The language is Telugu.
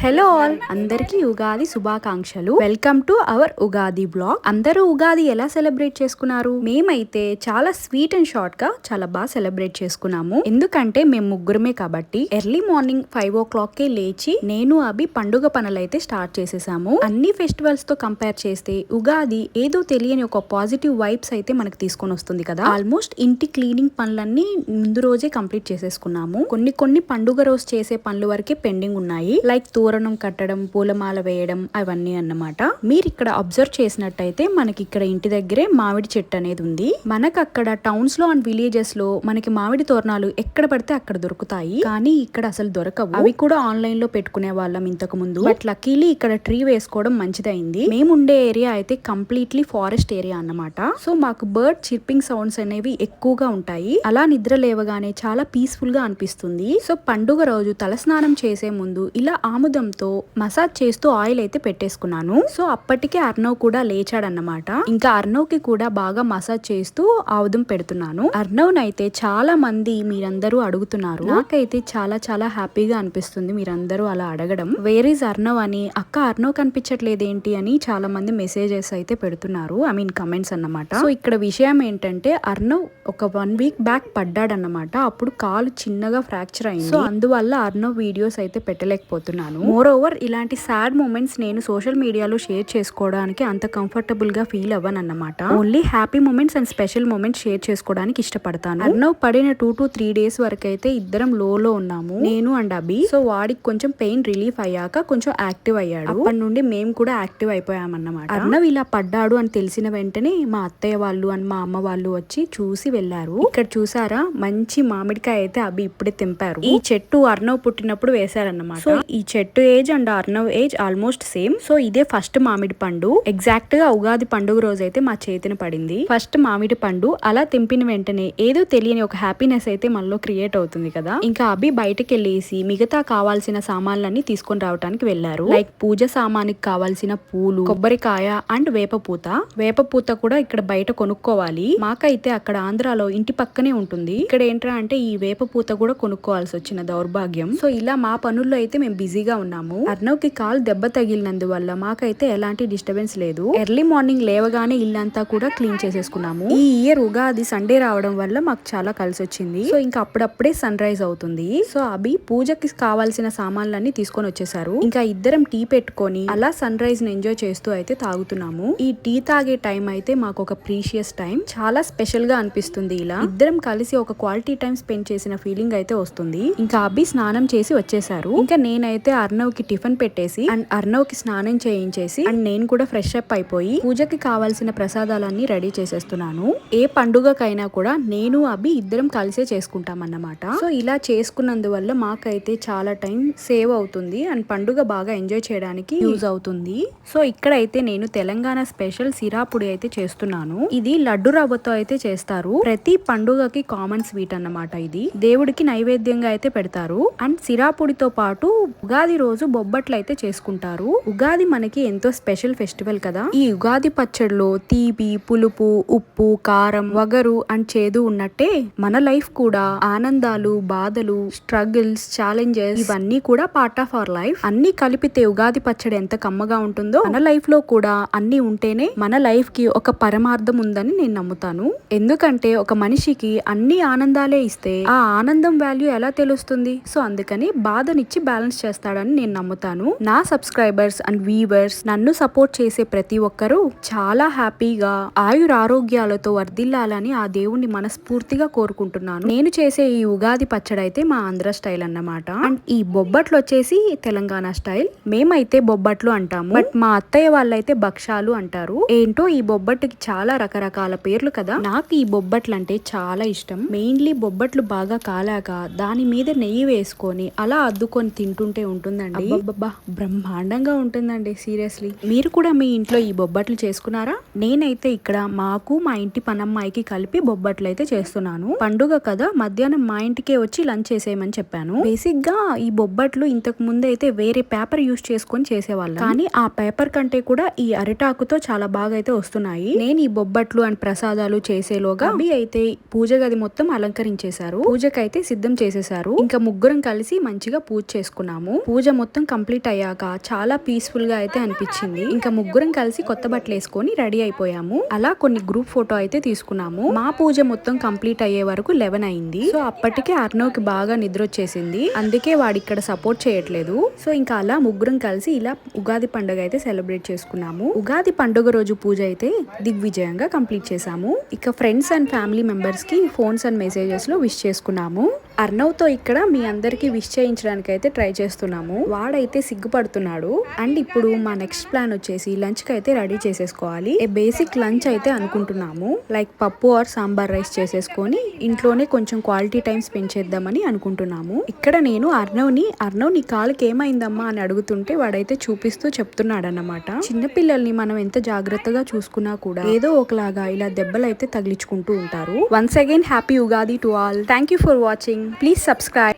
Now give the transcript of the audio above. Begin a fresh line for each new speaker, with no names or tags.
హలో ఆల్, అందరికీ ఉగాది శుభాకాంక్షలు. Welcome to our Ugadi blog. అందరూ ఉగాది ఎలా సెలబ్రేట్ చేసుకున్నారు? మేమైతే చాలా స్వీట్ అండ్ షార్ట్ గా చాలా బాగా సెలబ్రేట్ చేసుకున్నాము. ఎందుకంటే మేము ముగ్గురమే కాబట్టి ఎర్లీ మార్నింగ్ 5 o'clock కే లేచి నేను అభి పండుగ పనులైతే స్టార్ట్ చేసేసాము. అన్ని ఫెస్టివల్స్ తో కంపేర్ చేస్తే ఉగాది ఏదో తెలియని ఒక పాజిటివ్ వైబ్స్ అయితే మనకు తీసుకొని వస్తుంది కదా. ఆల్మోస్ట్ ఇంటి క్లీనింగ్ పనులన్నీ ముందు రోజే కంప్లీట్ చేసేసుకున్నాము. కొన్ని పండుగ రోజు చేసే పనుల వరకే పెండింగ్ ఉన్నాయి. లైక్ తోరణం కట్టడం, పూలమాల వేయడం, అవన్నీ అన్నమాట. మీరు ఇక్కడ అబ్జర్వ్ చేసినట్టయితే మనకి ఇక్కడ ఇంటి దగ్గరే మామిడి చెట్టు అనేది ఉంది. మనకు అక్కడ టౌన్స్ లో అండ్ విలేజెస్ లో మనకి మామిడి తోరణాలు ఎక్కడ పడితే అక్కడ దొరుకుతాయి, కానీ ఇక్కడ అసలు దొరకవు. అవి కూడా ఆన్లైన్ లో పెట్టుకునే వాళ్ళం ఇంతకు ముందు. బట్ లక్కీలీ ఇక్కడ ట్రీ వేసుకోవడం మంచిదైంది. మేముండే ఏరియా అయితే కంప్లీట్లీ ఫారెస్ట్ ఏరియా అన్నమాట. సో మాకు బర్డ్ చిర్పింగ్ సౌండ్స్ అనేవి ఎక్కువగా ఉంటాయి. అలా నిద్ర లేవగానే చాలా పీస్ఫుల్ గా అనిపిస్తుంది. సో పండుగ రోజు తలస్నానం చేసే ముందు ఇలా ఆముదంతో మసాజ్ చేస్తూ ఆయిల్ అయితే పెట్టేసుకున్నాను. సో అప్పటికే అర్ణవ్ కూడా లేచాడన్నమాట. ఇంకా అర్ణవ్ కి కూడా బాగా మసాజ్ చేస్తూ ఆముదం పెడుతున్నాను. అర్ణవ్ నైతే చాలా మంది మీరందరూ అడుగుతున్నారు. నాకైతే చాలా చాలా హ్యాపీగా అనిపిస్తుంది మీరందరూ అలా అడగడం. వేర్ ఈజ్ అర్ణవ్ అని, అక్క అర్ణవ్ కనిపించట్లేదేంటి అని చాలా మంది మెసేజెస్ అయితే పెడుతున్నారు, ఐ మీన్ కమెంట్స్ అన్నమాట. సో ఇక్కడ విషయం ఏంటంటే అర్ణవ్ ఒక 1 week బ్యాక్ పడ్డాడన్నమాట. అప్పుడు కాలు చిన్నగా ఫ్రాక్చర్ అయింది. సో అందువల్ల అర్ణవ్ వీడియోస్ అయితే పెట్టలేకపోతున్నాను. మోర్ ఓవర్ ఇలాంటి సాడ్ మూమెంట్స్ నేను సోషల్ మీడియాలో షేర్ చేసుకోవడానికి అంత కంఫర్టబుల్ గా ఫీల్ అవ్వను అన్నమాట. Only happy moments and special moments share చేసుకోవడానికి ఇష్టపడతాను. అర్ణవ్ పడిన 2 to 3 days వరకు అయితే ఇద్దరం లో ఉన్నాము, నేను అండ్ అభి. సో వాడికి కొంచెం పెయిన్ రిలీఫ్ అయ్యాక కొంచెం యాక్టివ్ అయ్యాడు. అప్పటి నుండి మేము కూడా యాక్టివ్ అయిపోయామన్నమాట. అర్ణవ్ ఇలా పడ్డాడు అని తెలిసిన వెంటనే మా అత్తయ్య వాళ్ళు అండ్ మా అమ్మ వాళ్ళు వచ్చి చూసి వెళ్లారు. ఇక్కడ చూసారా, మంచి మామిడికాయ అయితే అభి ఇప్పుడే తెంపారు. ఈ చెట్టు అర్ణవ్ పుట్టినప్పుడు వేశారన్నమాట. సో ఈ చెట్టు age and Arnav age almost same. So ఇదే ఫస్ట్ మామిడి పండు. ఎగ్జాక్ట్ గా ఉగాది పండుగ రోజు అయితే మా చేతిని పడింది ఫస్ట్ మామిడి పండు. అలా తెంపిన వెంటనే ఏదో తెలియని ఒక హ్యాపీనెస్ అయితే మనలో క్రియేట్ అవుతుంది కదా. ఇంకా అభి బయటకు వెళ్ళేసి మిగతా కావాల్సిన సామాన్లన్నీ తీసుకొని రావడానికి వెళ్లారు. లైక్ పూజ సామానికి కావాల్సిన పూలు, కొబ్బరికాయ అండ్ వేపపూత కూడా ఇక్కడ బయట కొనుక్కోవాలి. మాకైతే అక్కడ ఆంధ్రాలో ఇంటి పక్కనే ఉంటుంది. ఇక్కడ ఏంట్రా అంటే ఈ వేపపూత కూడా కొనుక్కోవాల్సి వచ్చిన దౌర్భాగ్యం. సో ఇలా మా పనుల్లో అయితే మేము బిజీగా ఉన్నాము. అర్ణవ్ కి కాల్ దెబ్బ తగిలినందువల్ల మాకైతే ఎలాంటి డిస్టర్బెన్స్ లేదు. ఎర్లీ మార్నింగ్ లేవగానే ఇల్లంతా కూడా క్లీన్ చేసేసుకున్నాము. ఈ ఇయర్ ఉగాది సండే రావడం వల్ల మాకు చాలా కలిసి వచ్చింది. సో ఇంకా అప్పుడప్పుడే సన్ రైజ్ అవుతుంది. సో అభి పూజకి కావాల్సిన సామాన్లన్నీ తీసుకొని వచ్చేసారు. ఇంకా ఇద్దరం టీ పెట్టుకొని అలా సన్ రైజ్ ని ఎంజాయ్ చేస్తూ అయితే తాగుతున్నాము. ఈ టీ తాగే టైం అయితే మాకు ఒక ప్రీషియస్ టైం, చాలా స్పెషల్ గా అనిపిస్తుంది. ఇలా ఇద్దరం కలిసి ఒక క్వాలిటీ టైం స్పెండ్ చేసిన ఫీలింగ్ అయితే వస్తుంది. ఇంకా అభి స్నానం చేసి వచ్చేసారు. ఇంకా నేనైతే అర్ణవ్ కి టిఫిన్ పెట్టేసి అండ్ అర్ణవ్ కి స్నానం చేయించేసి అండ్ నేను కూడా ఫ్రెష్ అప్ అయిపోయి పూజకి కావాల్సిన ప్రసాదాలన్నీ రెడీ చేసేస్తున్నాను. ఏ పండుగకైనా కూడా నేను అభి ఇద్దరం కలిసే చేసుకుంటాం అన్నమాట. సో ఇలా చేసుకున్నందువల్ల మాకైతే చాలా టైం సేవ్ అవుతుంది అండ్ పండుగ బాగా ఎంజాయ్ చేయడానికి యూజ్ అవుతుంది. సో ఇక్కడైతే నేను తెలంగాణ స్పెషల్ సిరాపుడి అయితే చేస్తున్నాను. ఇది లడ్డు రవ్వతో అయితే చేస్తారు. ప్రతి పండుగకి కామన్ స్వీట్ అన్నమాట. ఇది దేవుడికి నైవేద్యంగా అయితే పెడతారు. అండ్ సిరాపుడితో పాటు ఉగాది రోజు బొబ్బట్లు అయితే చేసుకుంటారు. ఉగాది మనకి ఎంతో స్పెషల్ ఫెస్టివల్ కదా. ఈ ఉగాది పచ్చడిలో తీపి, పులుపు, ఉప్పు, కారం, వగరు అండ్ చేదు ఉన్నట్టే మన లైఫ్ కూడా ఆనందాలు, బాధలు, స్ట్రగుల్స్, ఛాలెంజెస్ ఇవన్నీ కూడా పార్ట్ ఆఫ్ అవర్ లైఫ్. అన్ని కలిపితే ఉగాది పచ్చడి ఎంత కమ్మగా ఉంటుందో మన లైఫ్ లో కూడా అన్ని ఉంటేనే మన లైఫ్ కి ఒక పరమార్థం ఉందని నేను నమ్ముతాను. ఎందుకంటే ఒక మనిషికి అన్ని ఆనందాలే ఇస్తే ఆ ఆనందం వాల్యూ ఎలా తెలుస్తుంది? సో అందుకని బాధనిచ్చి బ్యాలెన్స్ చేస్తాడని నేను నమ్ముతాను. నా సబ్స్క్రైబర్స్ అండ్ వ్యూవర్స్, నన్ను సపోర్ట్ చేసే ప్రతి ఒక్కరూ చాలా హ్యాపీగా ఆయురారోగ్యాలతో వర్ధిల్లాలని ఆ దేవుణ్ణి మనస్ఫూర్తిగా కోరుకుంటున్నాను. నేను చేసే ఈ ఉగాది పచ్చడి అయితే మా ఆంధ్ర స్టైల్ అన్నమాట. అండ్ ఈ బొబ్బట్లు వచ్చేసి తెలంగాణ స్టైల్. మేమైతే బొబ్బట్లు అంటాము, బట్ మా అత్తయ్య వాళ్ళైతే భక్షాలు అంటారు. ఏంటో ఈ బొబ్బట్టుకి చాలా రకరకాల పేర్లు కదా. నాకు ఈ బొబ్బట్లు అంటే చాలా ఇష్టం. మెయిన్లీ బొబ్బట్లు బాగా కాలాక దాని మీద నెయ్యి వేసుకొని అలా అద్దుకొని తింటుంటే ఉంటుందండి, బ్రహ్మాండంగా ఉంటుందండి. సీరియస్లీ మీరు కూడా మీ ఇంట్లో ఈ బొబ్బట్లు చేసుకున్నారా? నేనైతే ఇక్కడ మాకు మా ఇంటి పనమ్మాయికి కలిపి బొబ్బట్లు అయితే చేస్తున్నాను. పండుగ కదా, మధ్యాహ్నం మా ఇంటికే వచ్చి లంచ్ చేసేయమని చెప్పాను. బేసిక్ గా ఈ బొబ్బట్లు ఇంతకు ముందు అయితే వేరే పేపర్ యూస్ చేసుకొని చేసేవాళ్ళం, కానీ ఆ పేపర్ కంటే కూడా ఈ అరిటాకుతో చాలా బాగా అయితే వస్తున్నాయి. నేను ఈ బొబ్బట్లు అండ్ ప్రసాదాలు చేసేలోగా అభి అయితే పూజ గది మొత్తం అలంకరించేశారు. పూజకైతే సిద్ధం చేసేసారు. ఇంకా ముగ్గురం కలిసి మంచిగా పూజ చేసుకున్నాము. పూజ మొత్తం కంప్లీట్ అయ్యాక చాలా పీస్ఫుల్ గా అయితే అనిపించింది. ఇంకా ముగ్గురం కలిసి కొత్త బట్టలు వేసుకొని రెడీ అయిపోయాము. అలా కొన్ని గ్రూప్ ఫోటో అయితే తీసుకున్నాము. మా పూజ మొత్తం కంప్లీట్ అయ్యే వరకు 11 అయింది. సో అప్పటికే అర్ణవ్కి బాగా నిద్ర వచ్చేసింది. అందుకే వాడు ఇక్కడ సపోర్ట్ చేయట్లేదు. సో ఇంకా అలా ముగ్గురం కలిసి ఇలా ఉగాది పండుగ అయితే సెలబ్రేట్ చేసుకున్నాము. ఉగాది పండుగ రోజు పూజ అయితే దిగ్విజయంగా కంప్లీట్ చేసాము. ఇక ఫ్రెండ్స్ అండ్ ఫ్యామిలీ మెంబర్స్ కి ఫోన్స్ అండ్ మెసేజెస్ లో విష్ చేసుకున్నాము. అర్ణవ్ తో ఇక్కడ మీ అందరికి విష్ చేయించడానికి అయితే ట్రై చేస్తున్నాము. వాడైతే సిగ్గుపడుతున్నాడు. అండ్ ఇప్పుడు మా నెక్స్ట్ ప్లాన్ వచ్చేసి లంచ్ కి అయితే రెడీ చేసేసుకోవాలి. ఏ బేసిక్ లంచ్ అయితే అనుకుంటున్నాము. లైక్ పప్పు ఆర్ సాంబార్ రైస్ చేసేసుకొని ఇంట్లోనే కొంచెం క్వాలిటీ టైం స్పెండ్ చేద్దామని అనుకుంటున్నాము. ఇక్కడ నేను అర్ణవ్ నీ కాలుకి ఏమైందమ్మా అని అడుగుతుంటే వాడైతే చూపిస్తూ చెప్తున్నాడు అన్నమాట. చిన్నపిల్లల్ని మనం ఎంత జాగ్రత్తగా చూసుకున్నా కూడా ఏదో ఒకలాగా ఇలా దెబ్బలు అయితే తగిలించుకుంటూ ఉంటారు. Once again happy Ugadi to all. Thank you for watching. Please subscribe.